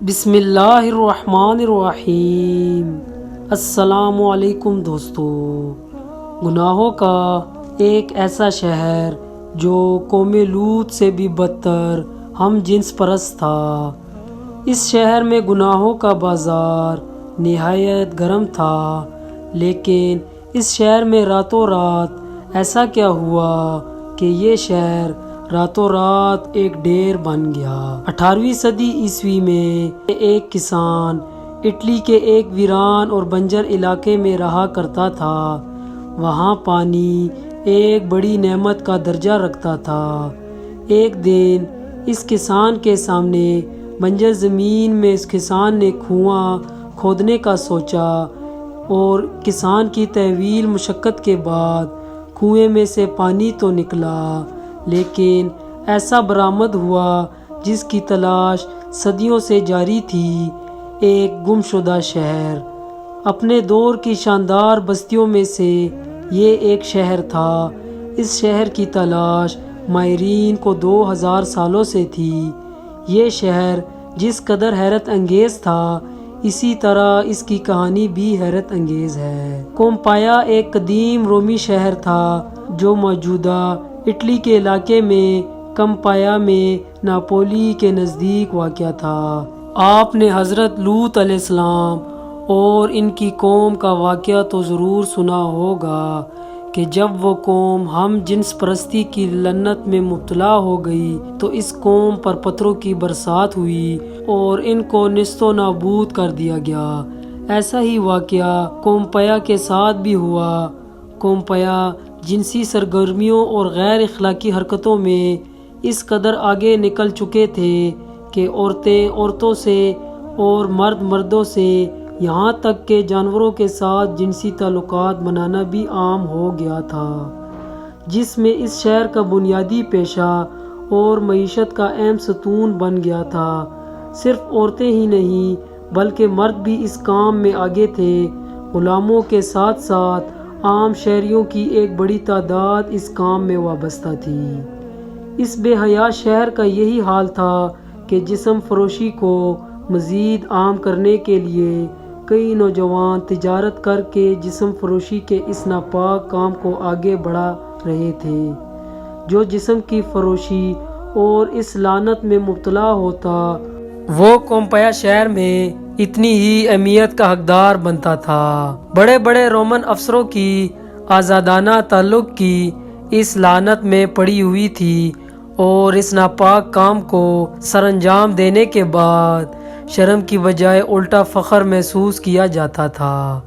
بسم اللہ الرحمن الرحیم۔ السلام علیکم دوستو۔ گناہوں کا ایک ایسا شہر جو قوم لوط سے بھی بدتر ہم جنس پرست تھا۔ اس شہر میں گناہوں کا بازار نہایت گرم تھا، لیکن اس شہر میں راتوں رات ایسا کیا ہوا کہ یہ شہر راتوں رات ایک ڈیر بن گیا۔ 18ویں صدی عیسوی میں ایک کسان اٹلی کے ایک ویران اور بنجر علاقے میں رہا کرتا تھا۔ وہاں پانی ایک بڑی نعمت کا درجہ رکھتا تھا۔ ایک دن اس کسان کے سامنے بنجر زمین میں اس کسان نے کنواں کھودنے کا سوچا، اور کسان کی طویل مشقت کے بعد کنویں میں سے پانی تو نکلا، لیکن ایسا برآمد ہوا جس کی تلاش صدیوں سے جاری تھی، ایک گم شدہ شہر۔ اپنے دور کی شاندار بستیوں میں سے یہ ایک شہر تھا۔ اس شہر کی تلاش ماہرین کو 2000 سالوں سے تھی۔ یہ شہر جس قدر حیرت انگیز تھا، اسی طرح اس کی کہانی بھی حیرت انگیز ہے۔ پومپایا ایک قدیم رومی شہر تھا جو موجودہ اٹلی کے علاقے میں کمپایا میں ناپولی کے نزدیک واقع تھا۔ آپ نے حضرت لوط علیہ السلام اور ان کی قوم کا واقعہ تو ضرور سنا ہوگا کہ جب وہ قوم ہم جنس پرستی کی لعنت میں مبتلا ہو گئی تو اس قوم پر پتھروں کی برسات ہوئی اور ان کو نیست و نابود کر دیا گیا۔ ایسا ہی واقعہ پومپایا کے ساتھ بھی ہوا۔ پومپایا جنسی سرگرمیوں اور غیر اخلاقی حرکتوں میں اس قدر آگے نکل چکے تھے کہ عورتیں عورتوں سے اور مرد مردوں سے، یہاں تک کہ جانوروں کے ساتھ جنسی تعلقات بنانا بھی عام ہو گیا تھا، جس میں اس شہر کا بنیادی پیشہ اور معیشت کا اہم ستون بن گیا تھا۔ صرف عورتیں ہی نہیں بلکہ مرد بھی اس کام میں آگے تھے۔ غلاموں کے ساتھ ساتھ عام شہریوں کی ایک بڑی تعداد اس کام میں وابستہ تھی۔ اس بے حیا شہر کا یہی حال تھا کہ جسم فروشی کو مزید عام کرنے کے لیے کئی نوجوان تجارت کر کے جسم فروشی کے اس ناپاک کام کو آگے بڑھا رہے تھے۔ جو جسم کی فروشی اور اس لعنت میں مبتلا ہوتا، وہ پومپایا شہر میں اتنی ہی اہمیت کا حقدار بنتا تھا۔ بڑے بڑے رومن افسروں کی آزادانہ تعلق کی اس لعنت میں پڑی ہوئی تھی، اور اس ناپاک کام کو سر انجام دینے کے بعد شرم کی بجائے الٹا فخر محسوس کیا جاتا تھا۔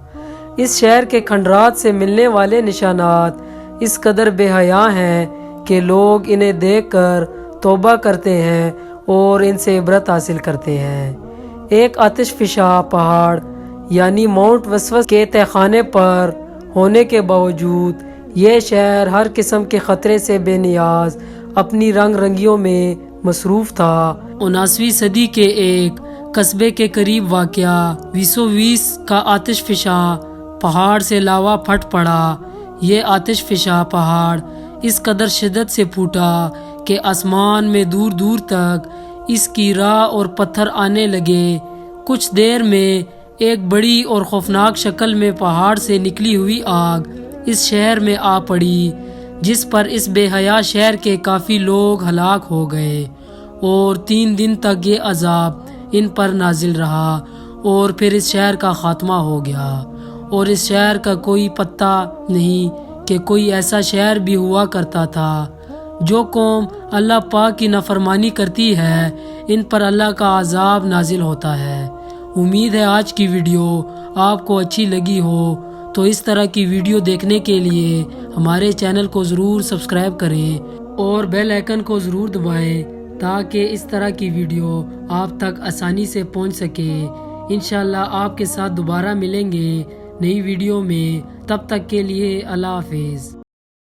اس شہر کے کھنڈرات سے ملنے والے نشانات اس قدر بے حیا ہیں کہ لوگ انہیں دیکھ کر توبہ کرتے ہیں اور ان سے عبرت حاصل کرتے ہیں۔ ایک آتش فشاں پہاڑ یعنی ماؤنٹ وسوس کے تہخانے پر ہونے کے باوجود یہ شہر ہر قسم کے خطرے سے بے نیاز اپنی رنگ رنگیوں میں مصروف تھا۔ 19ویں صدی کے ایک قصبے کے قریب واقع ویسوویس کا آتش فشاں پہاڑ سے لاوا پھٹ پڑا۔ یہ آتش فشاں پہاڑ اس قدر شدت سے پھوٹا کہ آسمان میں دور دور تک اس کی راھ اور پتھر آنے لگے۔ کچھ دیر میں ایک بڑی اور خوفناک شکل میں پہاڑ سے نکلی ہوئی آگ اس شہر میں آ پڑی، جس پر اس بے حیا شہر کے کافی لوگ ہلاک ہو گئے، اور 3 دن تک یہ عذاب ان پر نازل رہا، اور پھر اس شہر کا خاتمہ ہو گیا۔ اور اس شہر کا کوئی پتہ نہیں کہ کوئی ایسا شہر بھی ہوا کرتا تھا۔ جو قوم اللہ پاک کی نافرمانی کرتی ہے، ان پر اللہ کا عذاب نازل ہوتا ہے۔ امید ہے آج کی ویڈیو آپ کو اچھی لگی ہو، تو اس طرح کی ویڈیو دیکھنے کے لیے ہمارے چینل کو ضرور سبسکرائب کریں اور بیل آئیکن کو ضرور دبائیں تاکہ اس طرح کی ویڈیو آپ تک آسانی سے پہنچ سکے۔ انشاءاللہ آپ کے ساتھ دوبارہ ملیں گے نئی ویڈیو میں۔ تب تک کے لیے اللہ حافظ۔